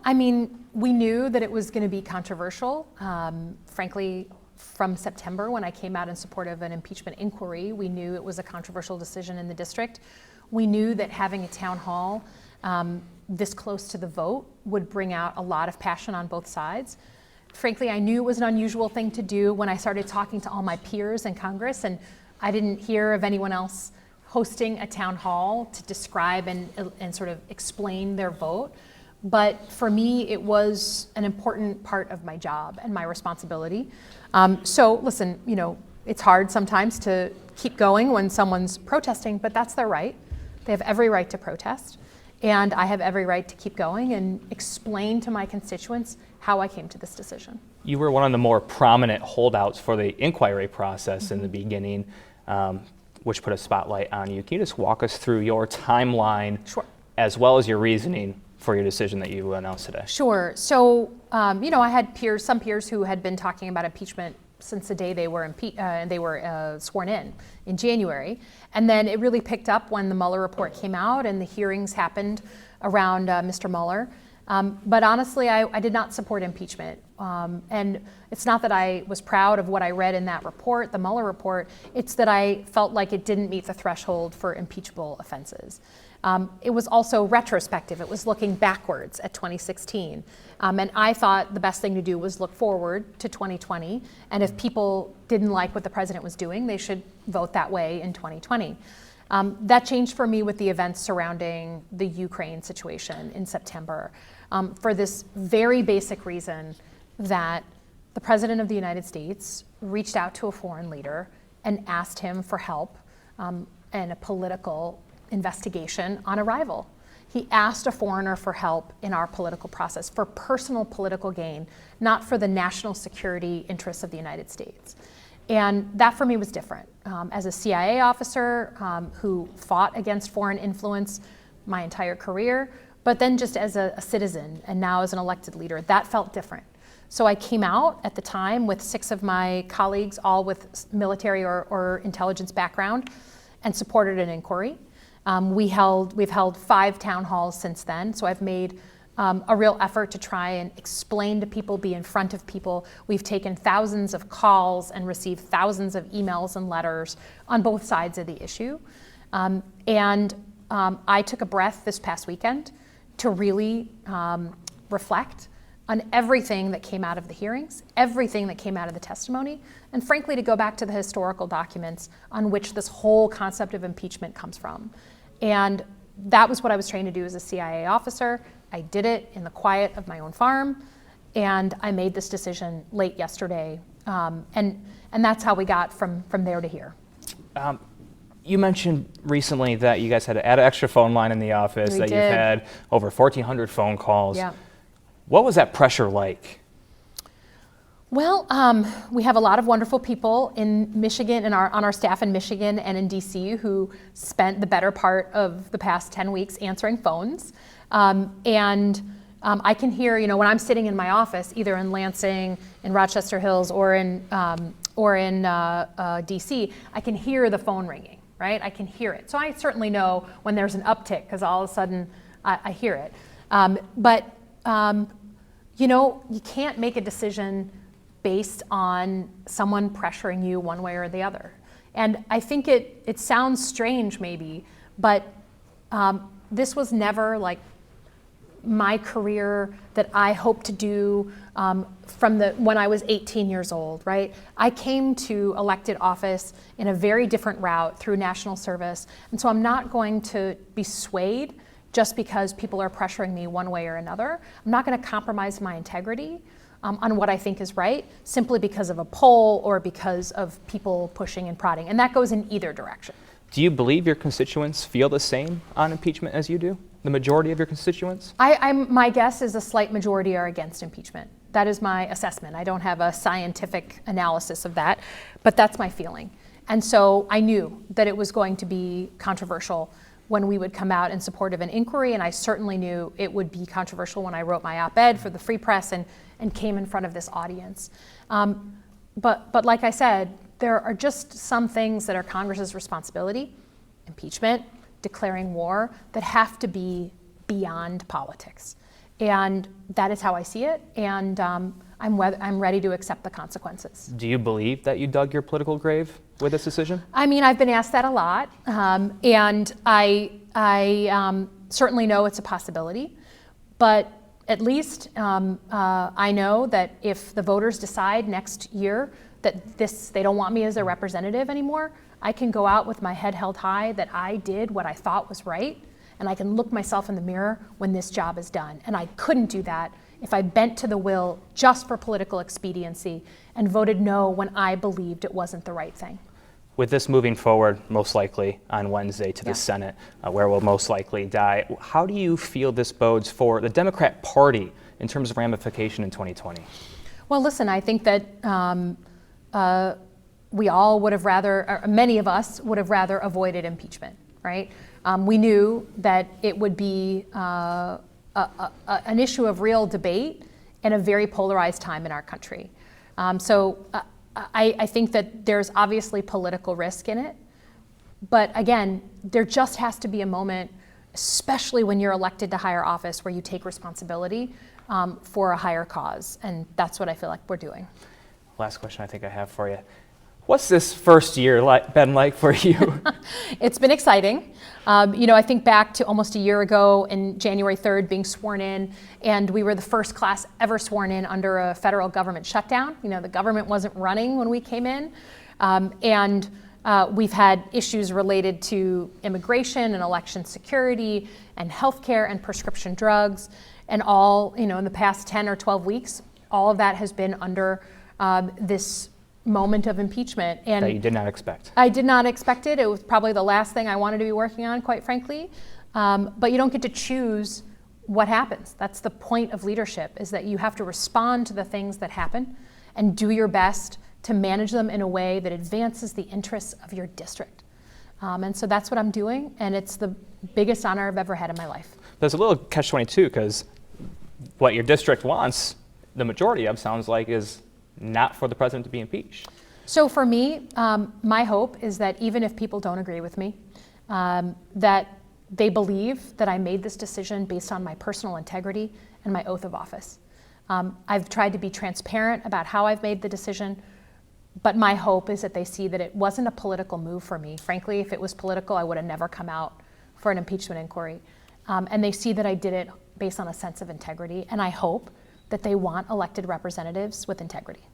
I mean, we knew that it was going to be controversial. Frankly, from September, when I came out in support of an impeachment inquiry, we knew it was a controversial decision in the district. We knew that having a town hall this close to the vote would bring out a lot of passion on both sides. Frankly, I knew it was an unusual thing to do when I started talking to all my peers in Congress, and I didn't hear of anyone else hosting a town hall to describe and sort of explain their vote. But for me, it was an important part of my job and my responsibility. So listen, you know, it's hard sometimes to keep going when someone's protesting, but that's their right. They have every right to protest. And I have every right to keep going and explain to my constituents how I came to this decision. You were one of the more prominent holdouts for the inquiry process in the beginning, which put a spotlight on you. Can you just walk us through your timeline, Sure, as well as your reasoning for your decision that you announced today? Sure. So, you know, I had some peers who had been talking about impeachment since the day they were sworn in January. And then it really picked up when the Mueller report came out and the hearings happened around Mr. Mueller. But honestly, I did not support impeachment. And it's not that I was proud of what I read in that report, the Mueller report, it's that I felt like it didn't meet the threshold for impeachable offenses. It was also retrospective. It was looking backwards at 2016. And I thought the best thing to do was look forward to 2020. And if people didn't like what the president was doing, they should vote that way in 2020. That changed for me with the events surrounding the Ukraine situation in September, for this very basic reason that the President of the United States reached out to a foreign leader and asked him for help in a political investigation on a rival. He asked a foreigner for help in our political process for personal political gain, not for the national security interests of the United States. And that for me was different. As a CIA officer who fought against foreign influence my entire career, but then just as a citizen and now as an elected leader, that felt different. So I came out at the time with 6 of my colleagues, all with military or intelligence background, and supported an inquiry. We've held 5 town halls since then, so I've made a real effort to try and explain to people, be in front of people. We've taken thousands of calls and received thousands of emails and letters on both sides of the issue. I took a breath this past weekend to really reflect on everything that came out of the hearings, everything that came out of the testimony, and frankly to go back to the historical documents on which this whole concept of impeachment comes from. And that was what I was trained to do as a CIA officer. I did it in the quiet of my own farm, and I made this decision late yesterday. And that's how we got from there to here. You mentioned recently that you guys had to add an extra phone line in the office, We that did. you've had over 1,400 phone calls. Yeah. What was that pressure like? Well, we have a lot of wonderful people in Michigan and on our staff in Michigan and in DC who spent the better part of the past 10 weeks answering phones. I can hear, you know, when I'm sitting in my office, either in Lansing, in Rochester Hills, or in DC, I can hear the phone ringing, right? I can hear it. So I certainly know when there's an uptick because all of a sudden I hear it. You know, you can't make a decision based on someone pressuring you one way or the other. And I think it sounds strange maybe, but this was never like my career that I hoped to do from when I was 18 years old, right? I came to elected office in a very different route through national service. And so I'm not going to be swayed just because people are pressuring me one way or another. I'm not going to compromise my integrity on what I think is right simply because of a poll or because of people pushing and prodding. And that goes in either direction. Do you believe your constituents feel the same on impeachment as you do? The majority of your constituents? My guess is a slight majority are against impeachment. That is my assessment. I don't have a scientific analysis of that, but that's my feeling. And so I knew that it was going to be controversial when we would come out in support of an inquiry, and I certainly knew it would be controversial when I wrote my op-ed for the Free Press and came in front of this audience. But like I said, there are just some things that are Congress's responsibility, impeachment, declaring war, that have to be beyond politics. And that is how I see it. And I'm ready to accept the consequences. Do you believe that you dug your political grave with this decision? I mean, I've been asked that a lot. And I certainly know it's a possibility. But at least I know that if the voters decide next year that they don't want me as their representative anymore, I can go out with my head held high that I did what I thought was right, and I can look myself in the mirror when this job is done. And I couldn't do that if I bent to the will just for political expediency and voted no when I believed it wasn't the right thing. With this moving forward, most likely on Wednesday to the Senate, where we'll most likely die, how do you feel this bodes for the Democrat Party in terms of ramification in 2020? Well, listen, I think that we all would have rather, or many of us would have rather avoided impeachment, right? We knew that it would be an issue of real debate in a very polarized time in our country. I think that there's obviously political risk in it. But again, there just has to be a moment, especially when you're elected to higher office, where you take responsibility for a higher cause. And that's what I feel like we're doing. Last question I think I have for you. What's this first year been like for you? It's been exciting. I think back to almost a year ago in January 3rd being sworn in, and we were the first class ever sworn in under a federal government shutdown. The government wasn't running when we came in. We've had issues related to immigration and election security and healthcare and prescription drugs. And all, in the past 10 or 12 weeks, all of that has been under this moment of impeachment. And that you did not expect. I did not expect it. It was probably the last thing I wanted to be working on, quite frankly. But you don't get to choose what happens. That's the point of leadership, is that you have to respond to the things that happen and do your best to manage them in a way that advances the interests of your district. And so that's what I'm doing, and it's the biggest honor I've ever had in my life. There's a little catch-22, because what your district wants, the majority of, sounds like, is not for the president to be impeached. So for me, my hope is that even if people don't agree with me, that they believe that I made this decision based on my personal integrity and my oath of office. I've tried to be transparent about how I've made the decision, but my hope is that they see that it wasn't a political move for me. Frankly, if it was political, I would have never come out for an impeachment inquiry. And they see that I did it based on a sense of integrity, and I hope that they want elected representatives with integrity.